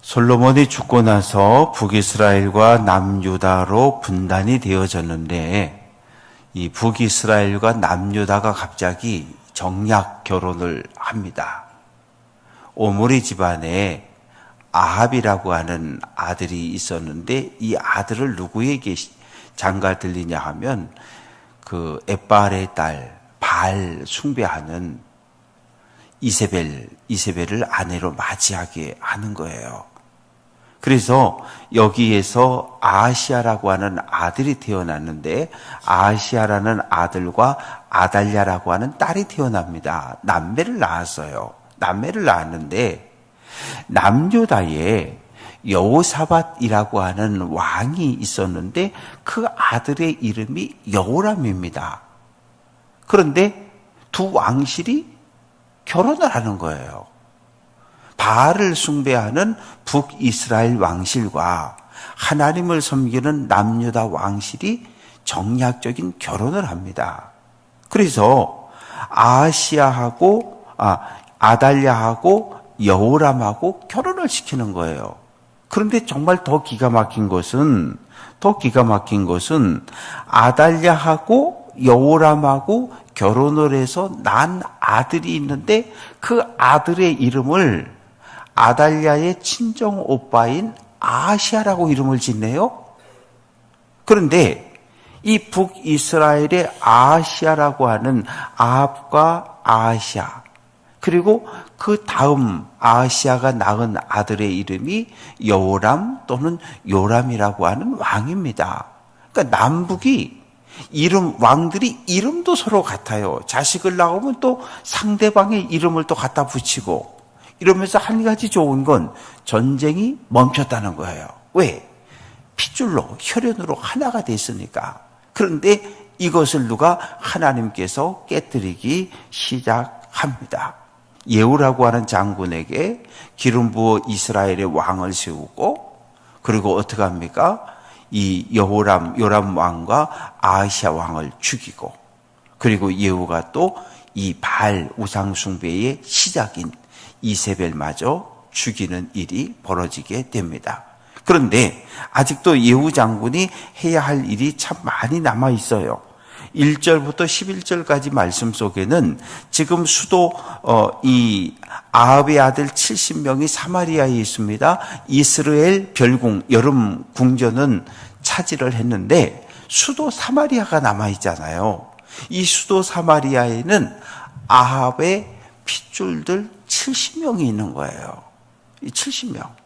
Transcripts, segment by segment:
솔로몬이 죽고 나서 북이스라엘과 남유다로 분단이 되어졌는데 이 북이스라엘과 남유다가 갑자기 정략 결혼을 합니다. 오므리 집안에 아합이라고 하는 아들이 있었는데 이 아들을 누구에게 장가 들리냐 하면 그 엣바알의 딸 바알 숭배하는 이세벨을 아내로 맞이하게 하는 거예요. 그래서 여기에서 아하시아라고 하는 아들이 태어났는데 아하시아라는 아들과 아달랴라고 하는 딸이 태어납니다. 남매를 낳았어요. 남매를 낳았는데 남유다에 여호사밧이라고 하는 왕이 있었는데 그 아들의 이름이 여호람입니다. 그런데 두 왕실이 결혼을 하는 거예요. 바알을 숭배하는 북이스라엘 왕실과 하나님을 섬기는 남유다 왕실이 정략적인 결혼을 합니다. 그래서 아달랴하고 여호람하고 결혼을 시키는 거예요. 그런데 정말 더 기가 막힌 것은 아달랴하고 여호람하고 결혼을 해서 난 아들이 있는데 그 아들의 이름을 아달랴의 친정 오빠인 아하시아라고 이름을 짓네요. 그런데 이 북이스라엘의 아하시아라고 하는 아합과 아하시아 그리고 그 다음 아하시아가 낳은 아들의 이름이 여호람 또는 요람이라고 하는 왕입니다. 그러니까 남북이 왕들이 이름도 서로 같아요. 자식을 낳으면 또 상대방의 이름을 또 갖다 붙이고 이러면서 한 가지 좋은 건 전쟁이 멈췄다는 거예요. 왜? 핏줄로 혈연으로 하나가 됐으니까. 그런데 이것을 누가 하나님께서 깨뜨리기 시작합니다. 예후라고 하는 장군에게 기름 부어 이스라엘의 왕을 세우고 그리고 어떻게 합니까? 이 요람 왕과 아하시아 왕을 죽이고 그리고 예후가 또 이 바알 우상 숭배의 시작인 이세벨마저 죽이는 일이 벌어지게 됩니다. 그런데 아직도 예후 장군이 해야 할 일이 참 많이 남아 있어요. 1절부터 11절까지 말씀 속에는 지금 수도 이 아합의 아들 70명이 사마리아에 있습니다. 이스라엘 별궁 여름 궁전은 차지를 했는데 수도 사마리아가 남아 있잖아요. 이 수도 사마리아에는 아합의 핏줄들 70명이 있는 거예요. 이 70명.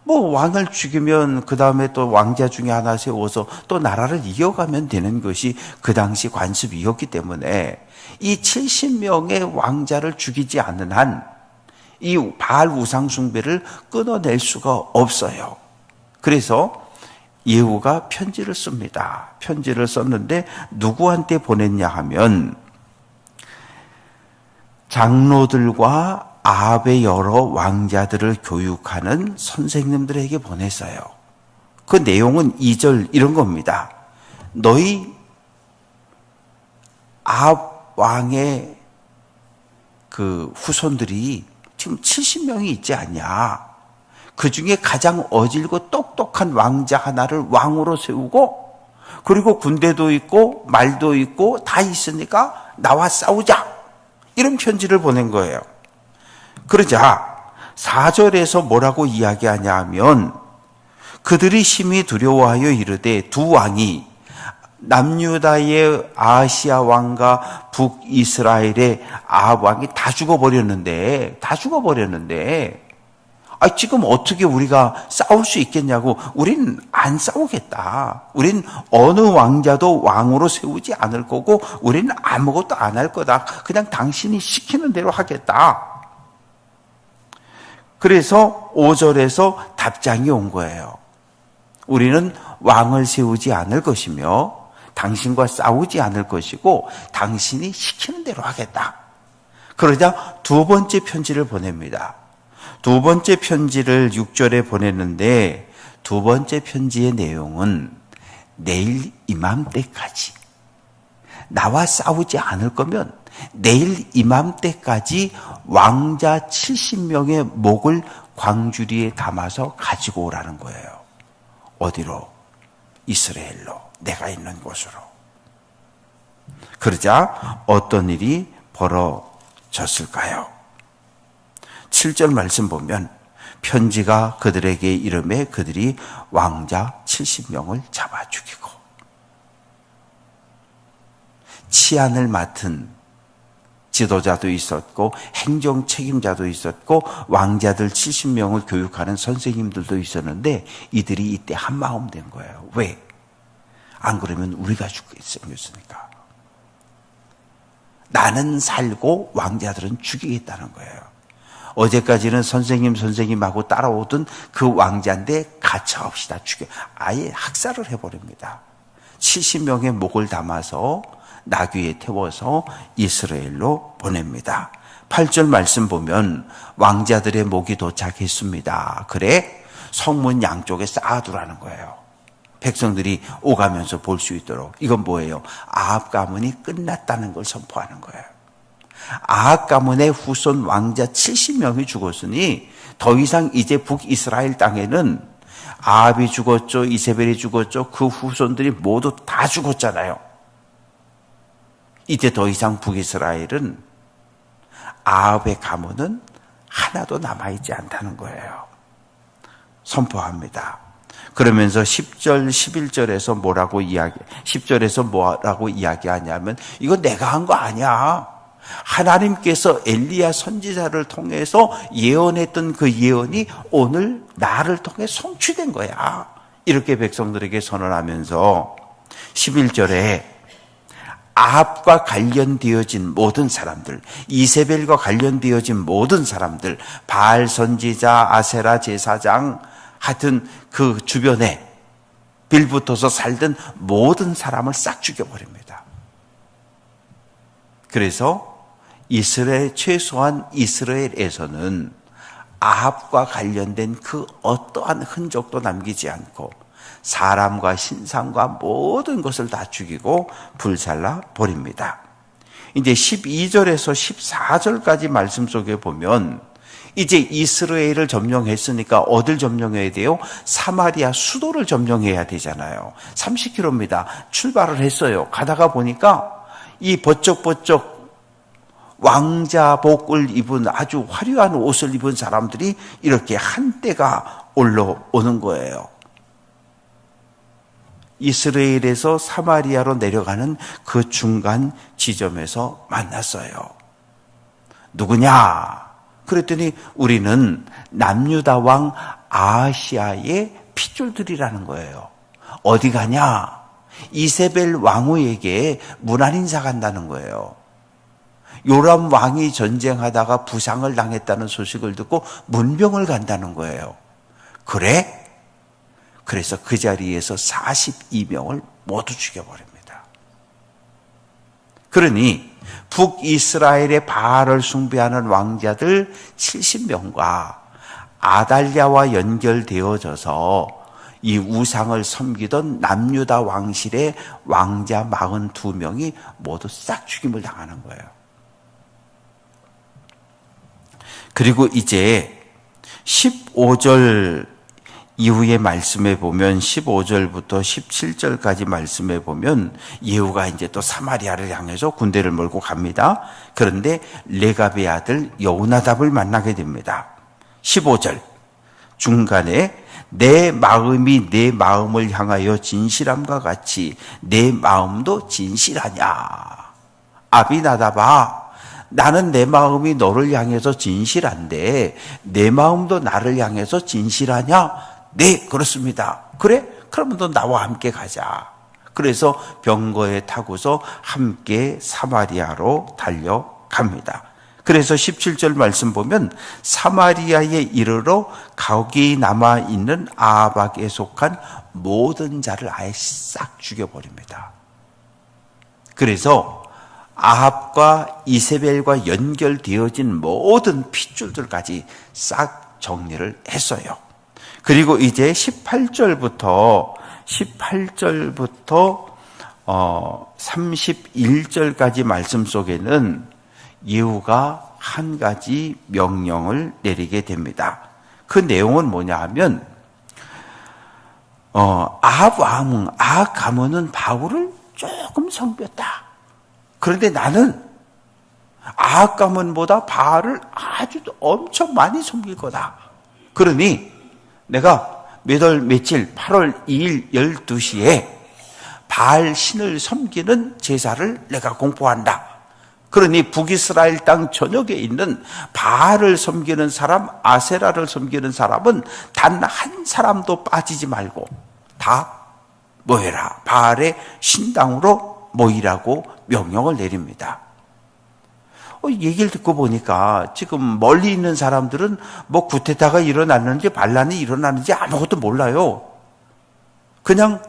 뭐 왕을 죽이면 그 다음에 또 왕자 중에 하나 세워서 또 나라를 이어가면 되는 것이 그 당시 관습이었기 때문에 이 70명의 왕자를 죽이지 않는 한 이 바알 우상 숭배를 끊어낼 수가 없어요. 그래서 예후가 편지를 씁니다. 편지를 썼는데 누구한테 보냈냐 하면 장로들과 아합의 여러 왕자들을 교육하는 선생님들에게 보냈어요. 그 내용은 2절 이런 겁니다. 너희 아합 왕의 그 후손들이 지금 70명이 있지 않냐. 그 중에 가장 어질고 똑똑한 왕자 하나를 왕으로 세우고 그리고 군대도 있고 말도 있고 다 있으니까 나와 싸우자. 이런 편지를 보낸 거예요. 그러자 4절에서 뭐라고 이야기하냐 하면 그들이 심히 두려워하여 이르되 두 왕이 남유다의 아하시아 왕과 북이스라엘의 아합 왕이 다 죽어버렸는데 지금 어떻게 우리가 싸울 수 있겠냐고. 우린 안 싸우겠다. 우린 어느 왕자도 왕으로 세우지 않을 거고 우린 아무것도 안 할 거다. 그냥 당신이 시키는 대로 하겠다. 그래서 5절에서 답장이 온 거예요. 우리는 왕을 세우지 않을 것이며 당신과 싸우지 않을 것이고 당신이 시키는 대로 하겠다. 그러자 두 번째 편지를 보냅니다. 두 번째 편지를 6절에 보냈는데 두 번째 편지의 내용은 내일 이맘때까지 나와 싸우지 않을 거면 내일 이맘때까지 왕자 70명의 목을 광주리에 담아서 가지고 오라는 거예요. 어디로? 이스라엘로, 내가 있는 곳으로. 그러자 어떤 일이 벌어졌을까요? 7절 말씀 보면 편지가 그들에게 이르매 그들이 왕자 70명을 잡아 죽이고, 치안을 맡은 지도자도 있었고 행정 책임자도 있었고 왕자들 70명을 교육하는 선생님들도 있었는데 이들이 이때 한마음 된 거예요. 왜? 안 그러면 우리가 죽게 생겼으니까. 나는 살고 왕자들은 죽이겠다는 거예요. 어제까지는 선생님하고 따라오던 그 왕자인데 가차없이 다 죽여, 아예 학살을 해버립니다. 70명의 목을 담아서 나귀에 태워서 이스라엘로 보냅니다. 8절 말씀 보면 왕자들의 목이 도착했습니다. 그래 성문 양쪽에 쌓아두라는 거예요. 백성들이 오가면서 볼 수 있도록. 이건 뭐예요? 아합 가문이 끝났다는 걸 선포하는 거예요. 아합 가문의 후손 왕자 70명이 죽었으니 더 이상 이제 북이스라엘 땅에는 아합이 죽었죠, 이세벨이 죽었죠, 그 후손들이 모두 다 죽었잖아요. 이제 더 이상 북이스라엘은 아합의 가문은 하나도 남아있지 않다는 거예요. 선포합니다. 그러면서 10절, 11절에서 뭐라고 이야기하냐면 이거 내가 한 거 아니야. 하나님께서 엘리야 선지자를 통해서 예언했던 그 예언이 오늘 나를 통해 성취된 거야. 이렇게 백성들에게 선언하면서 11절에 아합과 관련되어진 모든 사람들, 이세벨과 관련되어진 모든 사람들, 바알 선지자, 아세라 제사장, 하여튼 그 주변에 빌붙어서 살던 모든 사람을 싹 죽여버립니다. 그래서 최소한 이스라엘에서는 아합과 관련된 그 어떠한 흔적도 남기지 않고 사람과 신상과 모든 것을 다 죽이고 불살라 버립니다. 이제 12절에서 14절까지 말씀 속에 보면 이제 이스라엘을 점령했으니까 어딜 점령해야 돼요? 사마리아 수도를 점령해야 되잖아요. 30km입니다. 출발을 했어요. 가다가 보니까 이 버쩍버쩍 왕자복을 입은 아주 화려한 옷을 입은 사람들이 이렇게 한때가 올라오는 거예요. 이스라엘에서 사마리아로 내려가는 그 중간 지점에서 만났어요. 누구냐? 그랬더니 우리는 남유다 왕 아하시아의 핏줄들이라는 거예요. 어디 가냐? 이세벨 왕후에게 문안 인사 간다는 거예요. 요람 왕이 전쟁하다가 부상을 당했다는 소식을 듣고 문병을 간다는 거예요. 그래? 그래서 그 자리에서 42명을 모두 죽여버립니다. 그러니 북이스라엘의 바알을 숭배하는 왕자들 70명과 아달랴와 연결되어져서 이 우상을 섬기던 남유다 왕실의 왕자 42명이 모두 싹 죽임을 당하는 거예요. 그리고 이제 15절 이후의 말씀에 보면 15절부터 17절까지 말씀에 보면 예후가 이제 또 사마리아를 향해서 군대를 몰고 갑니다. 그런데 레갑의 아들 여호나답을 만나게 됩니다. 15절 중간에 내 마음이 내 마음을 향하여 진실함과 같이 내 마음도 진실하냐. 아비나답아, 나는 내 마음이 너를 향해서 진실한데 내 마음도 나를 향해서 진실하냐? 네, 그렇습니다. 그래? 그러면 너 나와 함께 가자. 그래서 병거에 타고서 함께 사마리아로 달려갑니다. 그래서 17절 말씀 보면 사마리아에 이르러 거기 남아있는 아합에게 속한 모든 자를 아예 싹 죽여버립니다. 그래서 아합과 이세벨과 연결되어진 모든 핏줄들까지 싹 정리를 했어요. 그리고 이제 18절부터 31절까지 말씀 속에는 예후가 한 가지 명령을 내리게 됩니다. 그 내용은 뭐냐 하면 아합 가문은 바울을 조금 섬겼다. 그런데 나는 아합 가문보다 바알을 아주 엄청 많이 섬길 거다. 그러니 내가 몇 월 며칠 8월 2일 12시에 바알 신을 섬기는 제사를 내가 공포한다. 그러니 북이스라엘 땅 전역에 있는 바알을 섬기는 사람, 아세라를 섬기는 사람은 단 한 사람도 빠지지 말고 다 모여라. 바알의 신당으로 모이라고 명령을 내립니다. 얘기를 듣고 보니까 지금 멀리 있는 사람들은 뭐 구테타가 일어났는지 반란이 일어났는지 아무것도 몰라요. 그냥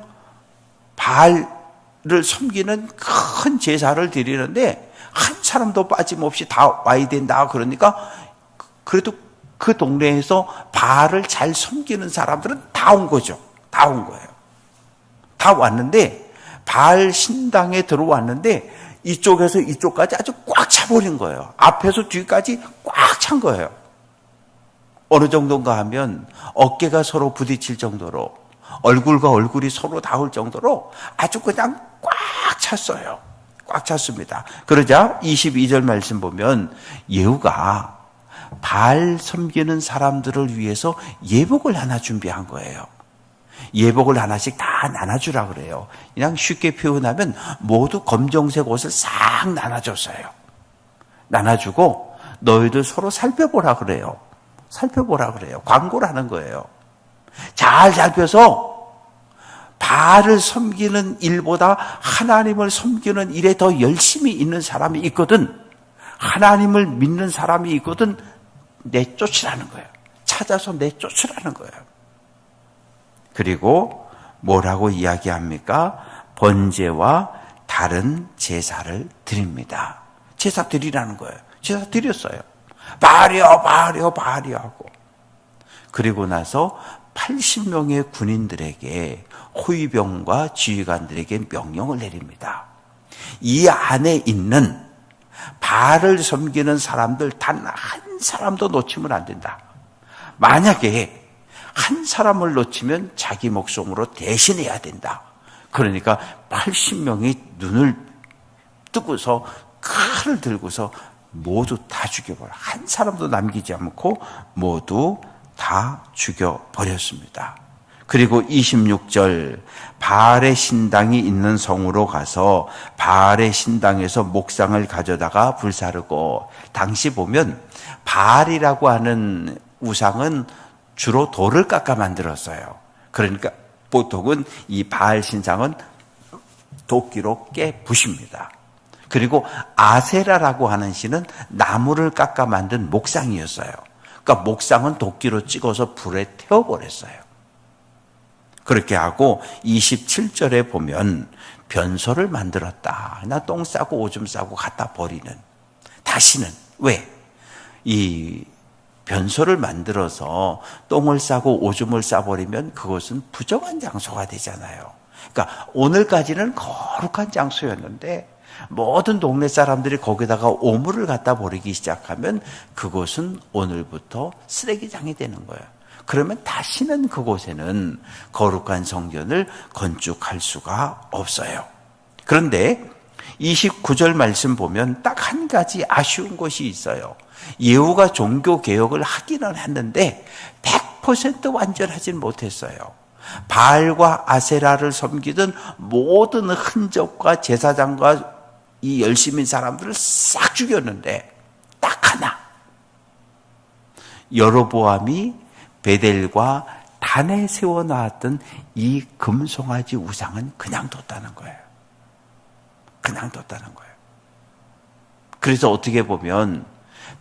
바알을 섬기는 큰 제사를 드리는데 한 사람도 빠짐없이 다 와야 된다. 그러니까 그래도 그 동네에서 바알을 잘 섬기는 사람들은 다 온 거죠. 다 온 거예요. 다 왔는데 바알 신당에 들어왔는데 이쪽에서 이쪽까지 아주 꽉 차버린 거예요. 앞에서 뒤까지 꽉 찬 거예요. 어느 정도인가 하면 어깨가 서로 부딪힐 정도로, 얼굴과 얼굴이 서로 닿을 정도로 아주 그냥 꽉 찼어요. 꽉 찼습니다. 그러자 22절 말씀 보면 예후가 바알 섬기는 사람들을 위해서 예복을 하나 준비한 거예요. 예복을 하나씩 다 나눠주라 그래요. 그냥 쉽게 표현하면 모두 검정색 옷을 싹 나눠줬어요. 나눠주고 너희들 서로 살펴보라 그래요. 살펴보라 그래요. 광고를 하는 거예요. 잘 살펴서 바알을 섬기는 일보다 하나님을 섬기는 일에 더 열심히 있는 사람이 있거든. 하나님을 믿는 사람이 있거든. 내쫓으라는 거예요. 찾아서 내쫓으라는 거예요. 그리고 뭐라고 이야기합니까? 번제와 다른 제사를 드립니다. 제사 드리라는 거예요. 제사 드렸어요. 바알이여 하고. 그리고 나서 80명의 군인들에게, 호위병과 지휘관들에게 명령을 내립니다. 이 안에 있는 바알을 섬기는 사람들 단 한 사람도 놓치면 안 된다. 만약에 한 사람을 놓치면 자기 목숨으로 대신해야 된다. 그러니까 80명이 눈을 뜨고서 칼을 들고서 모두 다 죽여버려. 한 사람도 남기지 않고 모두 다 죽여버렸습니다. 그리고 26절 바알의 신당이 있는 성으로 가서 바알의 신당에서 목상을 가져다가 불사르고, 당시 보면 바알이라고 하는 우상은 주로 돌을 깎아 만들었어요. 그러니까 보통은 이 바알 신상은 도끼로 깨 부십니다. 그리고 아세라라고 하는 신은 나무를 깎아 만든 목상이었어요. 그러니까 목상은 도끼로 찍어서 불에 태워버렸어요. 그렇게 하고 27절에 보면 변소를 만들었다. 나 똥 싸고 오줌 싸고 갖다 버리는. 다시는. 왜? 이 변소를 만들어서 똥을 싸고 오줌을 싸버리면 그것은 부정한 장소가 되잖아요. 그러니까 오늘까지는 거룩한 장소였는데 모든 동네 사람들이 거기다가 오물을 갖다 버리기 시작하면 그곳은 오늘부터 쓰레기장이 되는 거예요. 그러면 다시는 그곳에는 거룩한 성전을 건축할 수가 없어요. 그런데 29절 말씀 보면 딱 한 가지 아쉬운 것이 있어요. 예후가 종교개혁을 하기는 했는데 100% 완전하진 못했어요. 바알과 아세라를 섬기던 모든 흔적과 제사장과 이 열심인 사람들을 싹 죽였는데 딱 하나, 여로보암이 베델과 단에 세워놨던 이 금송아지 우상은 그냥 뒀다는 거예요. 그냥 뒀다는 거예요. 그래서 어떻게 보면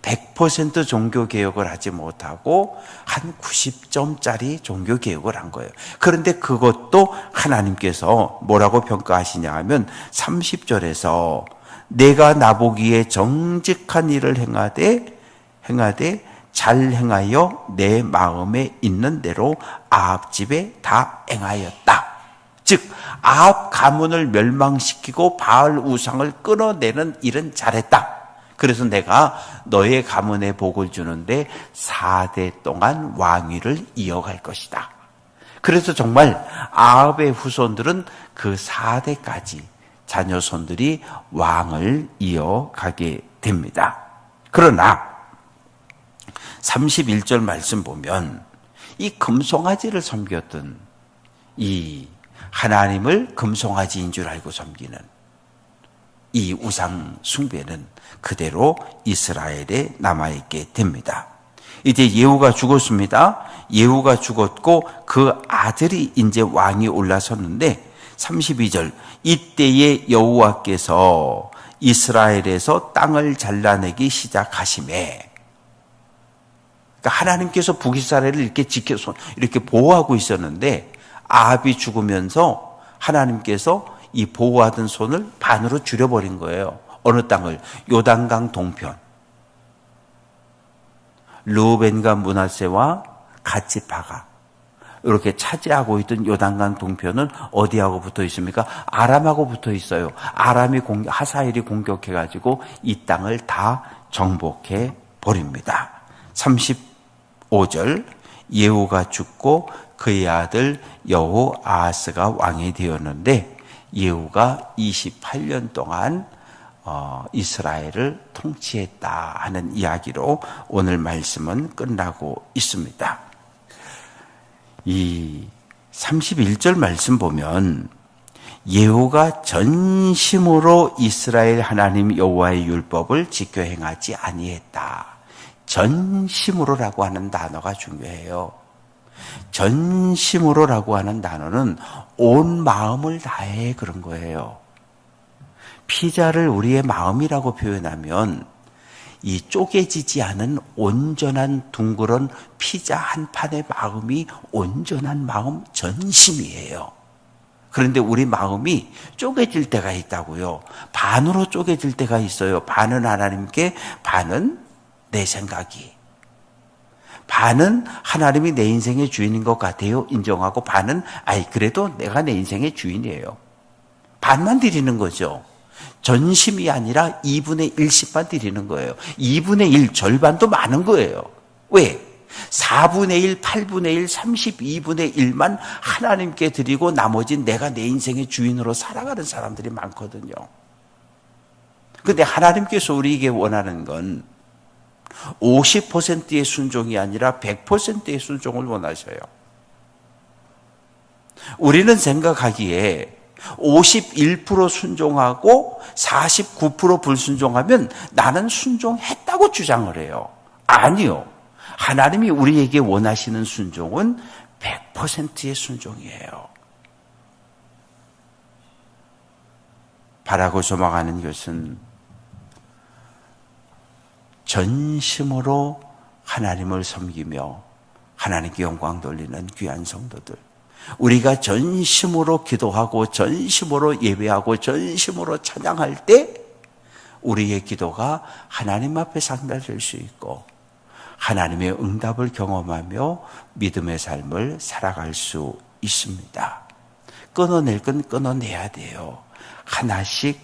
100% 종교개혁을 하지 못하고 한 90점짜리 종교개혁을 한 거예요. 그런데 그것도 하나님께서 뭐라고 평가하시냐 하면 30절에서 내가 나보기에 정직한 일을 행하되 잘 행하여 내 마음에 있는 대로 아합 집에 다 행하였다. 즉 아합 가문을 멸망시키고 바알 우상을 끊어내는 일은 잘했다. 그래서 내가 너의 가문에 복을 주는데 4대 동안 왕위를 이어갈 것이다. 그래서 정말 아합의 후손들은 그 4대까지 자녀손들이 왕을 이어가게 됩니다. 그러나 31절 말씀 보면 이 금송아지를 섬겼던 이 하나님을 금송아지인 줄 알고 섬기는 이 우상 숭배는 그대로 이스라엘에 남아있게 됩니다. 이제 예후가 죽었습니다. 예후가 죽었고 그 아들이 이제 왕이 올라섰는데 32절 이때에 여호와께서 이스라엘에서 땅을 잘라내기 시작하시매, 그러니까 하나님께서 북이스라엘을 이렇게 지켜서 이렇게 보호하고 있었는데 아합이 죽으면서 하나님께서 이 보호하던 손을 반으로 줄여버린 거예요. 어느 땅을? 요단강 동편. 르우벤과 므낫세와 갓지파가 이렇게 차지하고 있던 요단강 동편은 어디하고 붙어 있습니까? 아람하고 붙어 있어요. 아람이 하사엘이 공격해가지고 이 땅을 다 정복해 버립니다. 35절 예후가 죽고 그의 아들 여호아하스가 왕이 되었는데 예후가 28년 동안 이스라엘을 통치했다 하는 이야기로 오늘 말씀은 끝나고 있습니다. 이 31절 말씀 보면 예후가 전심으로 이스라엘 하나님 여호와의 율법을 지켜 행하지 아니했다. 전심으로라고 하는 단어가 중요해요. 전심으로라고 하는 단어는 온 마음을 다해 그런 거예요. 피자를 우리의 마음이라고 표현하면 이 쪼개지지 않은 온전한 둥그런 피자 한 판의 마음이 온전한 마음, 전심이에요. 그런데 우리 마음이 쪼개질 때가 있다고요. 반으로 쪼개질 때가 있어요. 반은 하나님께, 반은 내 생각이. 반은 하나님이 내 인생의 주인인 것 같아요. 인정하고 반은 그래도 내가 내 인생의 주인이에요. 반만 드리는 거죠. 전심이 아니라 2분의 1씩만 드리는 거예요. 2분의 1 절반도 많은 거예요. 왜? 4분의 1, 8분의 1, 32분의 1만 하나님께 드리고 나머지는 내가 내 인생의 주인으로 살아가는 사람들이 많거든요. 그런데 하나님께서 우리에게 원하는 건 50%의 순종이 아니라 100%의 순종을 원하셔요. 우리는 생각하기에 51% 순종하고 49% 불순종하면 나는 순종했다고 주장을 해요. 아니요. 하나님이 우리에게 원하시는 순종은 100%의 순종이에요. 바라고 소망하는 것은 전심으로 하나님을 섬기며 하나님께 영광 돌리는 귀한 성도들, 우리가 전심으로 기도하고 전심으로 예배하고 전심으로 찬양할 때 우리의 기도가 하나님 앞에 상달될 수 있고 하나님의 응답을 경험하며 믿음의 삶을 살아갈 수 있습니다. 끊어낼 건 끊어내야 돼요. 하나씩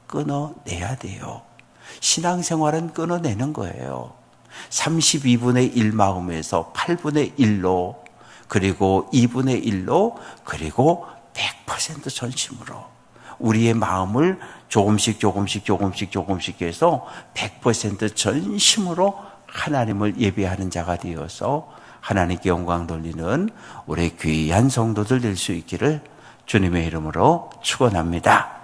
끊어내야 돼요. 신앙생활은 끊어내는 거예요. 32분의 1 마음에서 8분의 1로, 그리고 2분의 1로, 그리고 100% 전심으로 우리의 마음을 조금씩 해서 100% 전심으로 하나님을 예배하는 자가 되어서 하나님께 영광 돌리는 우리 귀한 성도들 될 수 있기를 주님의 이름으로 축원합니다.